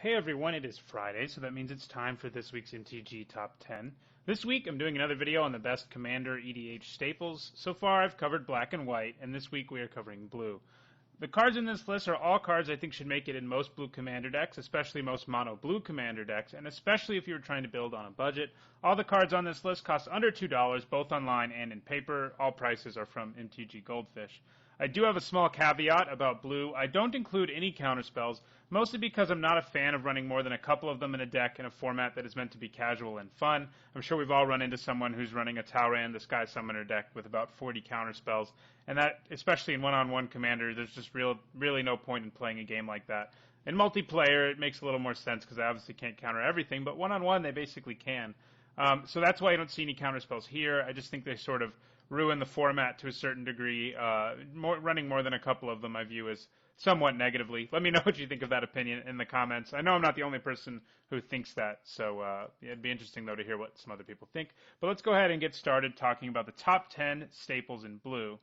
Hey everyone, it is Friday, so that means it's time for this week's MTG Top 10. This week I'm doing another video on the best Commander EDH staples. So far I've covered black and white, and this week we are covering blue. The cards in this list are all cards I think should make it in most blue Commander decks, especially most mono blue Commander decks, and especially if you're trying to build on a budget. All the cards on this list cost under $2, both online and in paper. All prices are from MTG Goldfish. I do have a small caveat about blue. I don't include any counterspells, mostly because I'm not a fan of running more than a couple of them in a deck in a format that is meant to be casual and fun. I'm sure we've all run into someone who's running a Tauran, the Sky Summoner deck with about 40 counterspells, and that, especially in one-on-one Commander, there's just really no point in playing a game like that. In multiplayer, it makes a little more sense because I obviously can't counter everything, but one-on-one, they basically can. So that's why I don't see any counterspells here. I just think they sort of ruin the format to a certain degree. Running more than a couple of them I view as somewhat negatively. Let me know what you think of that opinion in the comments. I know I'm not the only person who thinks that, so it'd be interesting, though, to hear what some other people think. But let's go ahead and get started talking about the top 10 staples in blue.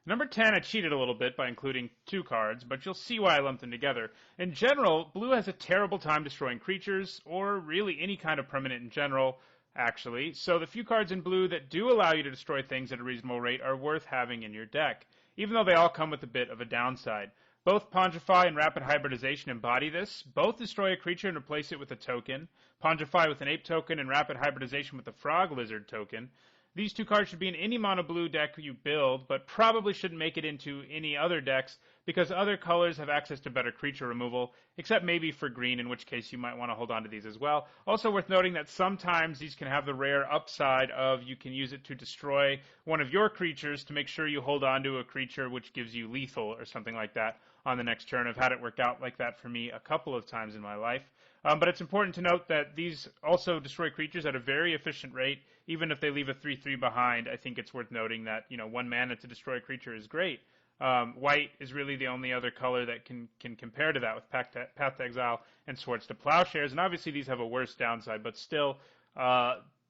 Number 10, I cheated a little bit by including two cards, but you'll see why I lumped them together. In general, blue has a terrible time destroying creatures, or really any kind of permanent in general, actually. So the few cards in blue that do allow you to destroy things at a reasonable rate are worth having in your deck, even though they all come with a bit of a downside. Both Pondify and Rapid Hybridization embody this. Both destroy a creature and replace it with a token. Pondify with an ape token and Rapid Hybridization with a frog lizard token. These two cards should be in any mono blue deck you build, but probably shouldn't make it into any other decks because other colors have access to better creature removal, except maybe for green, in which case you might want to hold on to these as well. Also worth noting that sometimes these can have the rare upside of you can use it to destroy one of your creatures to make sure you hold on to a creature which gives you lethal or something like that on the next turn. I've had it work out like that for me a couple of times in my life. But it's important to note that these also destroy creatures at a very efficient rate, even if they leave a 3/3 behind. I think it's worth noting that, 1 mana to destroy a creature is great. White is really the only other color that can compare to that with Path to Exile and Swords to Plowshares, and obviously these have a worse downside, but still,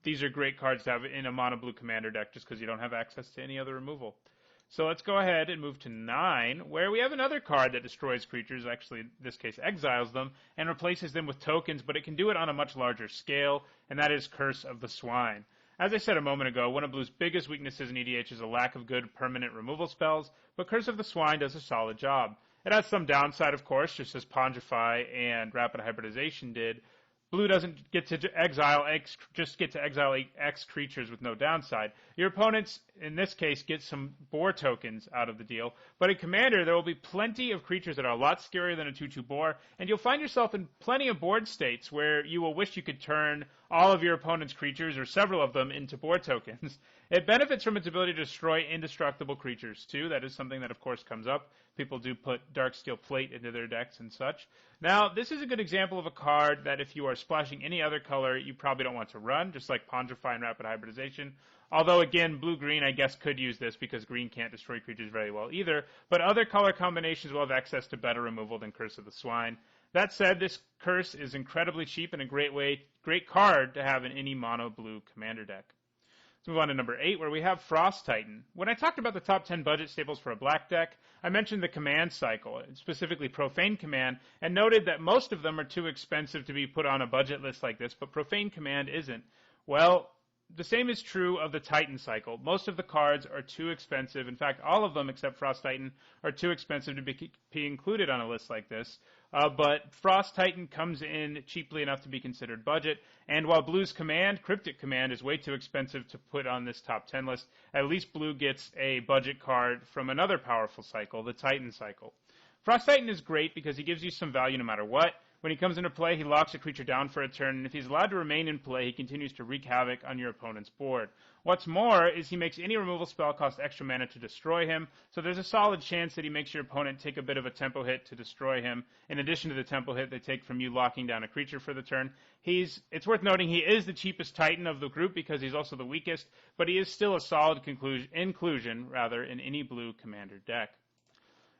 these are great cards to have in a mono blue Commander deck just because you don't have access to any other removal. So let's go ahead and move to 9, where we have another card that destroys creatures, actually in this case exiles them, and replaces them with tokens, but it can do it on a much larger scale, and that is Curse of the Swine. As I said a moment ago, one of Blue's biggest weaknesses in EDH is a lack of good permanent removal spells, but Curse of the Swine does a solid job. It has some downside, of course, just as Pondify and Rapid Hybridization did. Blue doesn't get to exile X, just get to exile X creatures with no downside. Your opponents, in this case, get some boar tokens out of the deal, but in Commander, there will be plenty of creatures that are a lot scarier than a 2/2 boar, and you'll find yourself in plenty of board states where you will wish you could turn all of your opponent's creatures, or several of them, into boar tokens. It benefits from its ability to destroy indestructible creatures, too. That is something that, of course, comes up. People do put Darksteel Plate into their decks and such. Now, this is a good example of a card that if you are splashing any other color, you probably don't want to run, just like Pondify and Rapid Hybridization. Although, again, blue-green, I guess, could use this because green can't destroy creatures very well either. But other color combinations will have access to better removal than Curse of the Swine. That said, this curse is incredibly cheap and a great card to have in any mono blue Commander deck. Let's move on to number 8, where we have Frost Titan. When I talked about the top 10 budget staples for a black deck, I mentioned the command cycle, specifically Profane Command, and noted that most of them are too expensive to be put on a budget list like this, but Profane Command isn't. Well, the same is true of the Titan cycle. Most of the cards are too expensive. In fact, all of them except Frost Titan are too expensive to be included on a list like this. But Frost Titan comes in cheaply enough to be considered budget. And while Blue's Command, Cryptic Command, is way too expensive to put on this top 10 list, at least Blue gets a budget card from another powerful cycle, the Titan cycle. Frost Titan is great because he gives you some value no matter what. When he comes into play, he locks a creature down for a turn, and if he's allowed to remain in play, he continues to wreak havoc on your opponent's board. What's more is he makes any removal spell cost extra mana to destroy him, so there's a solid chance that he makes your opponent take a bit of a tempo hit to destroy him, in addition to the tempo hit they take from you locking down a creature for the turn. It's worth noting he is the cheapest Titan of the group because he's also the weakest, but he is still a solid inclusion in any blue Commander deck.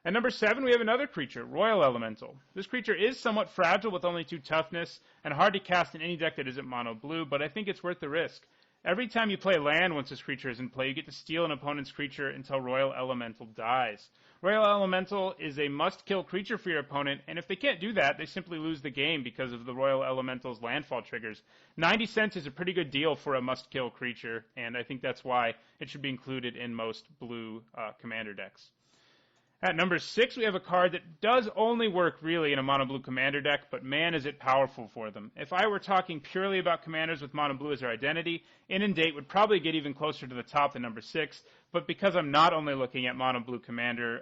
At number 7, we have another creature, Royal Elemental. This creature is somewhat fragile with only 2 toughness and hard to cast in any deck that isn't mono blue, but I think it's worth the risk. Every time you play land once this creature is in play, you get to steal an opponent's creature until Royal Elemental dies. Royal Elemental is a must-kill creature for your opponent, and if they can't do that, they simply lose the game because of the Royal Elemental's landfall triggers. 90 cents is a pretty good deal for a must-kill creature, and I think that's why it should be included in most blue commander decks. At number 6, we have a card that does only work really in a mono blue commander deck, but man is it powerful for them. If I were talking purely about commanders with mono blue as their identity, Inundate would probably get even closer to the top than number 6, but because I'm not only looking at mono blue commander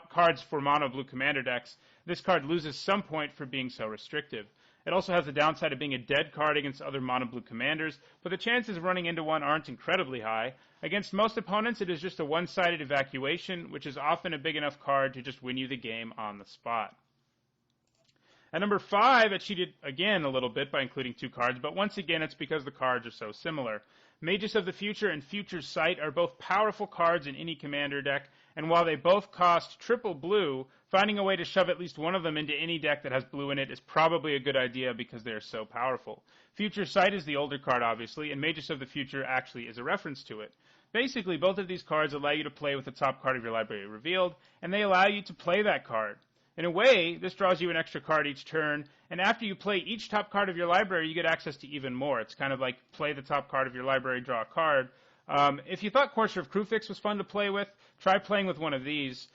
cards for mono blue commander decks, this card loses some point for being so restrictive. It also has the downside of being a dead card against other mono blue commanders, but the chances of running into one aren't incredibly high. Against most opponents, it is just a one-sided evacuation, which is often a big enough card to just win you the game on the spot. At number 5, it cheated again a little bit by including 2 cards, but once again it's because the cards are so similar. Mages of the Future and Future Sight are both powerful cards in any commander deck, and while they both cost triple blue, finding a way to shove at least one of them into any deck that has blue in it is probably a good idea because they are so powerful. Future Sight is the older card, obviously, and Mages of the Future actually is a reference to it. Basically, both of these cards allow you to play with the top card of your library revealed, and they allow you to play that card. In a way, this draws you an extra card each turn, and after you play each top card of your library, you get access to even more. It's kind of like play the top card of your library, draw a card. If you thought Courser of Crewfix was fun to play with, try playing with one of these.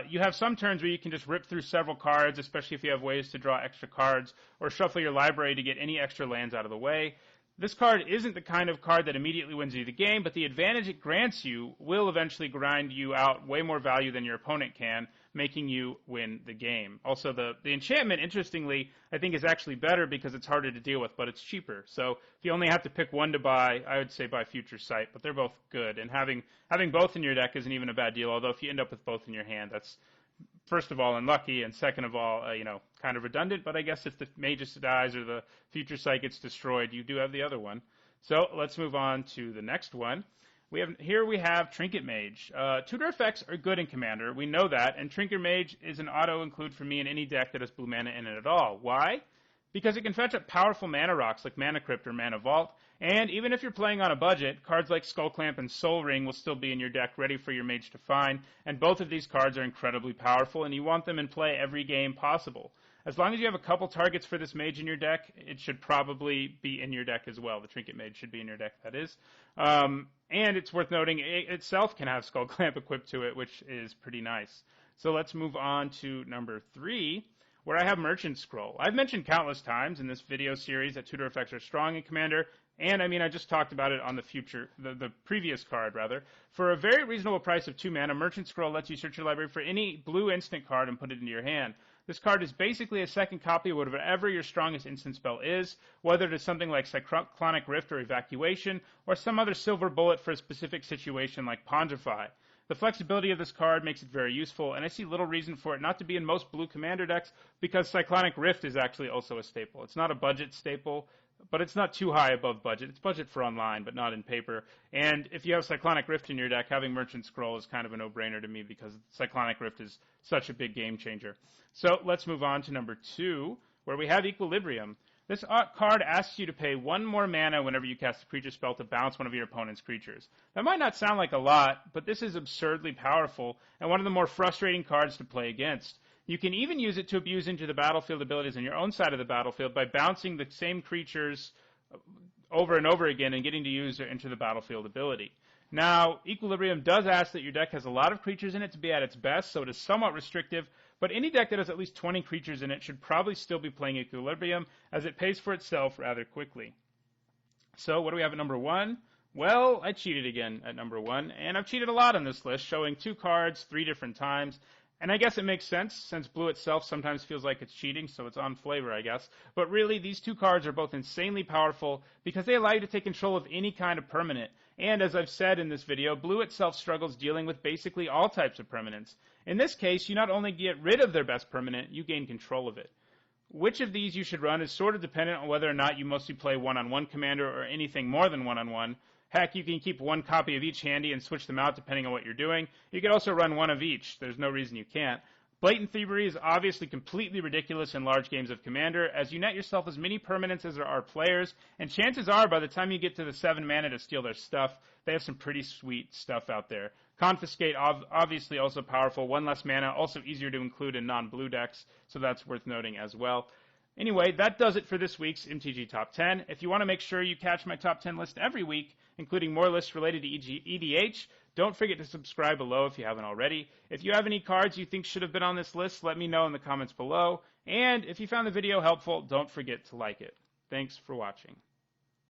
You have some turns where you can just rip through several cards, especially if you have ways to draw extra cards, or shuffle your library to get any extra lands out of the way. This card isn't the kind of card that immediately wins you the game, but the advantage it grants you will eventually grind you out way more value than your opponent can, making you win the game. Also, the enchantment, interestingly, I think is actually better because it's harder to deal with, but it's cheaper. So if you only have to pick one to buy, I would say buy Future Sight, but they're both good. And having both in your deck isn't even a bad deal, although if you end up with both in your hand, that's first of all unlucky, and second of all, kind of redundant, but I guess if the Magus dies or the Future Sight gets destroyed, you do have the other one. So let's move on to the next one. We have Trinket Mage. Tutor effects are good in Commander. We know that, and Trinket Mage is an auto-include for me in any deck that has blue mana in it at all. Why? Because it can fetch up powerful mana rocks like Mana Crypt or Mana Vault, and even if you're playing on a budget, cards like Skull Clamp and Soul Ring will still be in your deck ready for your mage to find, and both of these cards are incredibly powerful, and you want them in play every game possible. As long as you have a couple targets for this mage in your deck, it should probably be in your deck as well. The Trinket Mage should be in your deck, that is. And it's worth noting, it itself can have Skull Clamp equipped to it, which is pretty nice. So let's move on to number 3, where I have Merchant Scroll. I've mentioned countless times in this video series that tutor effects are strong in Commander, and I just talked about it on the previous card, rather. For a very reasonable price of 2 mana, Merchant Scroll lets you search your library for any blue instant card and put it into your hand. This card is basically a second copy of whatever your strongest instant spell is, whether it is something like Cyclonic Rift or Evacuation, or some other silver bullet for a specific situation like Pondify. The flexibility of this card makes it very useful, and I see little reason for it not to be in most blue commander decks, because Cyclonic Rift is actually also a staple. It's not a budget staple, but it's not too high above budget. It's budget for online, but not in paper. And if you have Cyclonic Rift in your deck, having Merchant Scroll is kind of a no-brainer to me because Cyclonic Rift is such a big game changer. So let's move on to number 2, where we have Equilibrium. This card asks you to pay 1 more mana whenever you cast a creature spell to bounce one of your opponent's creatures. That might not sound like a lot, but this is absurdly powerful and one of the more frustrating cards to play against. You can even use it to abuse into the battlefield abilities on your own side of the battlefield by bouncing the same creatures over and over again and getting to use their into the battlefield ability. Now, Equilibrium does ask that your deck has a lot of creatures in it to be at its best, so it is somewhat restrictive, but any deck that has at least 20 creatures in it should probably still be playing Equilibrium, as it pays for itself rather quickly. So, what do we have at number 1? Well, I cheated again at number 1, and I've cheated a lot on this list, showing 2 cards 3 different times. And I guess it makes sense, since blue itself sometimes feels like it's cheating, so it's on flavor, I guess. But really, these 2 cards are both insanely powerful because they allow you to take control of any kind of permanent. And as I've said in this video, blue itself struggles dealing with basically all types of permanents. In this case, you not only get rid of their best permanent, you gain control of it. Which of these you should run is sort of dependent on whether or not you mostly play one-on-one commander or anything more than one-on-one. Heck, you can keep 1 copy of each handy and switch them out depending on what you're doing. You could also run 1 of each. There's no reason you can't. Blatant Thievery is obviously completely ridiculous in large games of Commander, as you net yourself as many permanents as there are players, and chances are by the time you get to the 7 mana to steal their stuff, they have some pretty sweet stuff out there. Confiscate, obviously also powerful, 1 less mana, also easier to include in non-blue decks, so that's worth noting as well. Anyway, that does it for this week's MTG Top 10. If you want to make sure you catch my Top 10 list every week, including more lists related to EDH, don't forget to subscribe below if you haven't already. If you have any cards you think should have been on this list, let me know in the comments below. And if you found the video helpful, don't forget to like it. Thanks for watching.